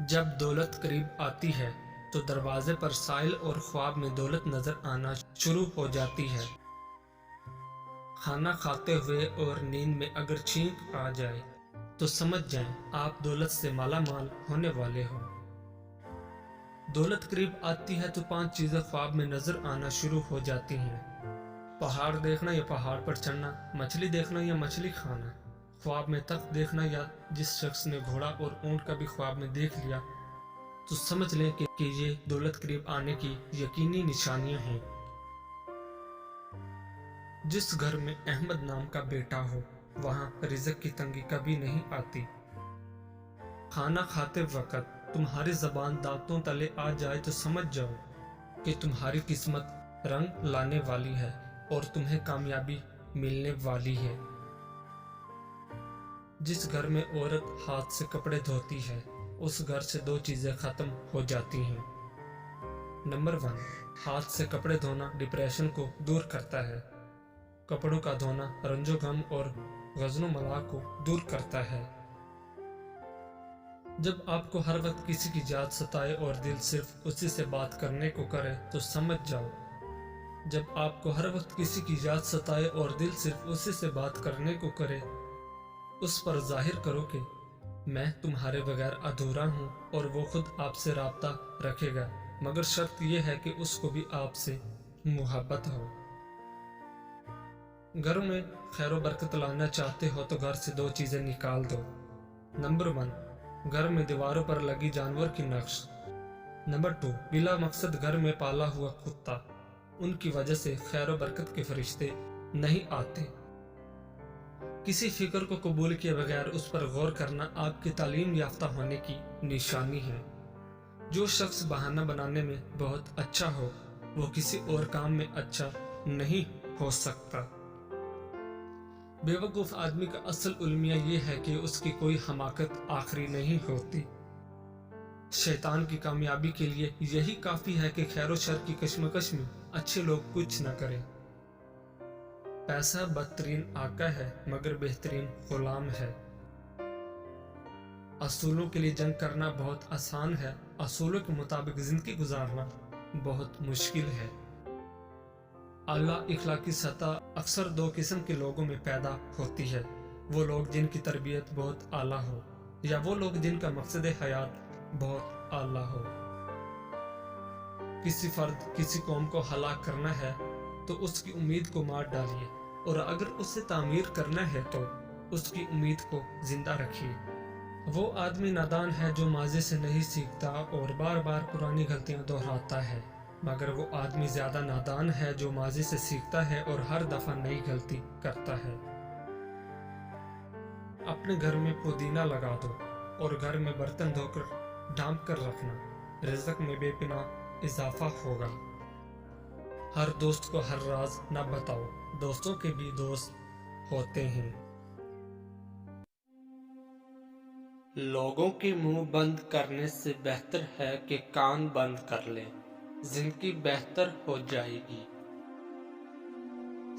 جب دولت قریب آتی ہے تو دروازے پر سائل اور خواب میں دولت نظر آنا شروع ہو جاتی ہے۔ کھانا کھاتے ہوئے اور نیند میں اگر چھینک آ جائے تو سمجھ جائیں آپ دولت سے مالا مال ہونے والے ہو۔ دولت قریب آتی ہے تو 5 چیزیں خواب میں نظر آنا شروع ہو جاتی ہیں۔ پہاڑ دیکھنا یا پہاڑ پر چڑھنا، مچھلی دیکھنا یا مچھلی کھانا، خواب میں تخت دیکھنا، یا جس شخص نے گھوڑا اور اونٹ کا بھی خواب میں دیکھ لیا تو سمجھ لیں کہ یہ دولت قریب آنے کی یقینی نشانیاں ہیں۔ جس گھر میں احمد نام کا بیٹا ہو وہاں رزق کی تنگی کبھی نہیں آتی۔ کھانا کھاتے وقت تمہاری زبان دانتوں تلے آ جائے تو سمجھ جاؤ کہ تمہاری قسمت رنگ لانے والی ہے اور تمہیں کامیابی ملنے والی ہے۔ جس گھر میں عورت ہاتھ سے کپڑے دھوتی ہے اس گھر سے 2 چیزیں ختم ہو جاتی ہیں۔ نمبر 1، ہاتھ سے کپڑے دھونا ڈپریشن کو دور کرتا ہے۔ کپڑوں کا دھونا رنج و غم اور غضن و ملال کو دور کرتا ہے۔ جب آپ کو ہر وقت کسی کی یاد ستائے اور دل صرف اسی سے بات کرنے کو کرے تو سمجھ جاؤ۔ جب آپ کو ہر وقت کسی کی یاد ستائے اور دل صرف اسی سے بات کرنے کو کرے، اس پر ظاہر کرو کہ میں تمہارے بغیر ادھورا ہوں، اور وہ خود آپ سے رابطہ رکھے گا، مگر شرط یہ ہے کہ اس کو بھی آپ سے محبت ہو۔ گھر میں خیر و برکت لانا چاہتے ہو تو گھر سے 2 چیزیں نکال دو۔ نمبر 1، گھر میں دیواروں پر لگی جانور کی نقش۔ نمبر 2، بلا مقصد گھر میں پالا ہوا کتا۔ ان کی وجہ سے خیر و برکت کے فرشتے نہیں آتے۔ کسی فکر کو قبول کیے بغیر اس پر غور کرنا آپ کی تعلیم یافتہ ہونے کی نشانی ہے۔ جو شخص بہانہ بنانے میں بہت اچھا ہو وہ کسی اور کام میں اچھا نہیں ہو سکتا۔ بے وقوف آدمی کا اصل المیہ یہ ہے کہ اس کی کوئی حماقت آخری نہیں ہوتی۔ شیطان کی کامیابی کے لیے یہی کافی ہے کہ خیر و شر کی کشمکش میں اچھے لوگ کچھ نہ کریں۔ پیسہ بدترین آقا ہے مگر بہترین غلام ہے۔ اصولوں کے لیے جنگ کرنا بہت آسان ہے، اصولوں کے مطابق زندگی گزارنا بہت مشکل ہے۔ اعلیٰ اخلاقی سطح اکثر 2 قسم کے لوگوں میں پیدا ہوتی ہے، وہ لوگ جن کی تربیت بہت اعلیٰ ہو، یا وہ لوگ جن کا مقصد حیات بہت اعلیٰ ہو۔ کسی فرد کسی قوم کو ہلاک کرنا ہے تو اس کی امید کو مار ڈالیے، اور اگر اسے تعمیر کرنا ہے تو اس کی امید کو زندہ رکھیے۔ وہ آدمی نادان ہے جو ماضی سے نہیں سیکھتا اور بار بار پرانی غلطیاں دہراتا ہے، مگر وہ آدمی زیادہ نادان ہے جو ماضی سے سیکھتا ہے اور ہر دفعہ نئی غلطی کرتا ہے۔ اپنے گھر میں پودینہ لگا دو اور گھر میں برتن دھو کر ڈھانپ کر رکھنا، رزق میں بے پناہ اضافہ ہوگا۔ ہر دوست کو ہر راز نہ بتاؤ، دوستوں کے بھی دوست ہوتے ہیں۔ لوگوں کے منہ بند کرنے سے بہتر ہے کہ کان بند کر لیں، زندگی بہتر ہو جائے گی۔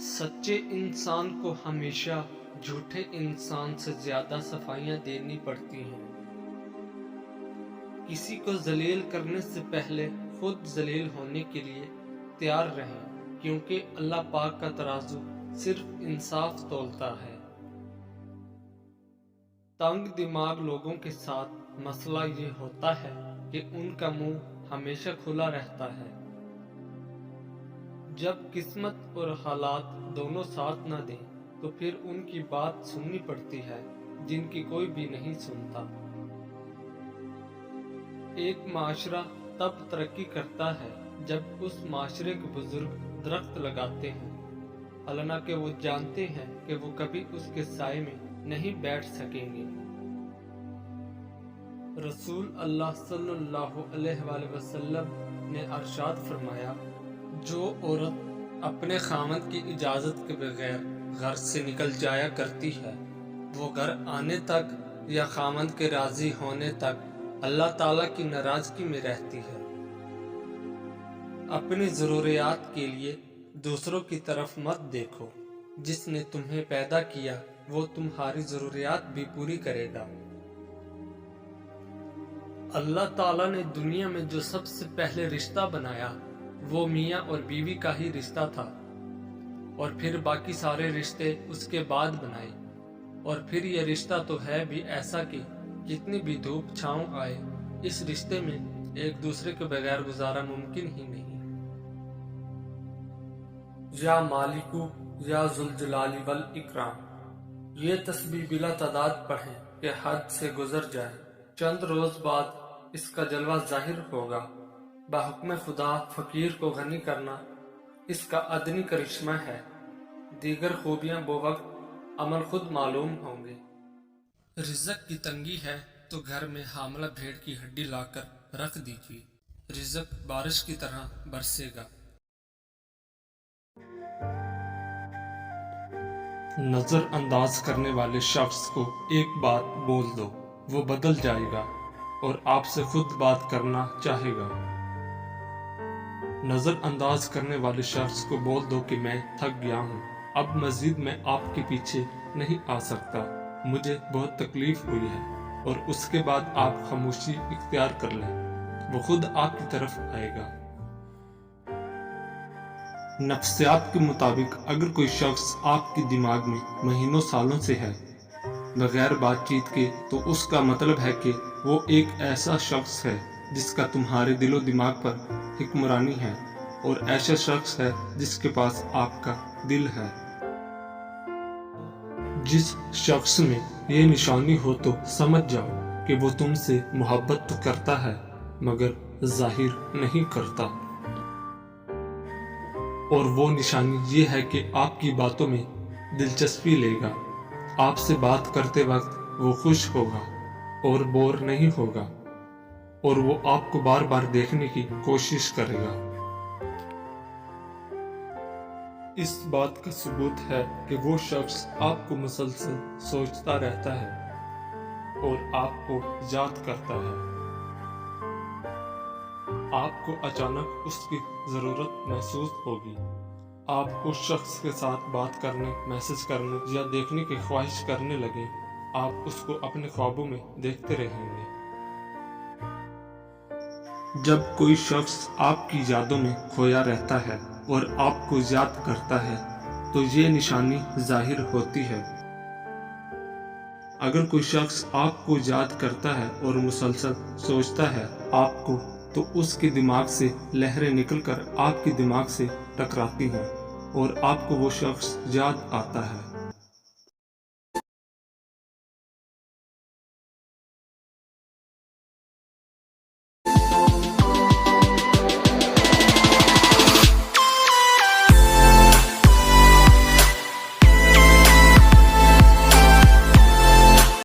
سچے انسان کو ہمیشہ جھوٹے انسان سے زیادہ صفائیاں دینی پڑتی ہیں۔ کسی کو ذلیل کرنے سے پہلے خود ذلیل ہونے کے لیے تیار رہیں، کیونکہ اللہ پاک کا ترازو صرف انصاف تولتا ہے۔ تنگ دماغ لوگوں کے ساتھ مسئلہ یہ ہوتا ہے کہ ان کا منہ ہمیشہ کھلا رہتا ہے۔ جب قسمت اور حالات دونوں ساتھ نہ دیں تو پھر ان کی بات سننی پڑتی ہے جن کی کوئی بھی نہیں سنتا۔ ایک معاشرہ تب ترقی کرتا ہے جب اس معاشرے کے بزرگ درخت لگاتے ہیں، حالانکہ وہ جانتے ہیں کہ وہ کبھی اس کے سائے میں نہیں بیٹھ سکیں گے۔ رسول اللہ صلی اللہ علیہ وآلہ وسلم نے ارشاد فرمایا، جو عورت اپنے خاوند کی اجازت کے بغیر گھر سے نکل جایا کرتی ہے وہ گھر آنے تک یا خاوند کے راضی ہونے تک اللہ تعالیٰ کی ناراضگی میں رہتی ہے۔ اپنی ضروریات کے لیے دوسروں کی طرف مت دیکھو، جس نے تمہیں پیدا کیا وہ تمہاری ضروریات بھی پوری کرے گا۔ اللہ تعالیٰ نے دنیا میں جو سب سے پہلے رشتہ بنایا وہ میاں اور بیوی کا ہی رشتہ تھا، اور پھر باقی سارے رشتے اس کے بعد بنائے۔ اور پھر یہ رشتہ تو ہے بھی ایسا کہ کتنی بھی دھوپ چھاؤں آئے، اس رشتے میں ایک دوسرے کے بغیر گزارا ممکن ہی نہیں۔ یا مالکو یا ذوالجلال والاکرام، یہ تسبیح بلا تعداد پڑھیں کہ حد سے گزر جائے۔ چند روز بعد اس کا جلوہ ظاہر ہوگا۔ بحکم خدا فقیر کو غنی کرنا اس کا ادنی کرشمہ ہے، دیگر خوبیاں وہ وقت عمل خود معلوم ہوں گے۔ رزق کی تنگی ہے تو گھر میں حاملہ بھیڑ کی ہڈی لا کر رکھ دیجیے، رزق بارش کی طرح برسے گا۔ نظر انداز کرنے والے شخص کو ایک بات بول دو، وہ بدل جائے گا اور آپ سے خود بات کرنا چاہے گا۔ نظر انداز کرنے والے شخص کو بول دو کہ میں تھک گیا ہوں، اب مزید میں آپ کے پیچھے نہیں آ سکتا، مجھے بہت تکلیف ہوئی ہے، اور اس کے بعد آپ خاموشی اختیار کر لیں، وہ خود آپ کی طرف آئے گا۔ نفسیات کے مطابق اگر کوئی شخص آپ کے دماغ میں مہینوں سالوں سے ہے بغیر بات چیت کے، تو اس کا مطلب ہے کہ وہ ایک ایسا شخص ہے جس کا تمہارے دل و دماغ پر حکمرانی ہے، اور ایسا شخص ہے جس کے پاس آپ کا دل ہے۔ جس شخص میں یہ نشانی ہو تو سمجھ جاؤ کہ وہ تم سے محبت تو کرتا ہے مگر ظاہر نہیں کرتا، اور وہ نشانی یہ ہے کہ آپ کی باتوں میں دلچسپی لے گا، آپ سے بات کرتے وقت وہ خوش ہوگا اور بور نہیں ہوگا، اور وہ آپ کو بار بار دیکھنے کی کوشش کرے گا۔ اس بات کا ثبوت ہے کہ وہ شخص آپ کو مسلسل سوچتا رہتا ہے اور آپ کو یاد کرتا ہے۔ آپ کو اچانک اس کی ضرورت محسوس ہوگی، آپ اس شخص کے ساتھ بات کرنے، میسج کرنے یا دیکھنے کی خواہش کرنے لگیں، آپ اس کو اپنے خوابوں میں دیکھتے رہیں گے۔ جب کوئی شخص آپ کی یادوں میں کھویا رہتا ہے اور آپ کو یاد کرتا ہے تو یہ نشانی ظاہر ہوتی ہے۔ اگر کوئی شخص آپ کو یاد کرتا ہے اور مسلسل سوچتا ہے آپ کو، تو اس کے دماغ سے لہریں نکل کر آپ کے دماغ سے ٹکراتی ہیں اور آپ کو وہ شخص یاد آتا ہے۔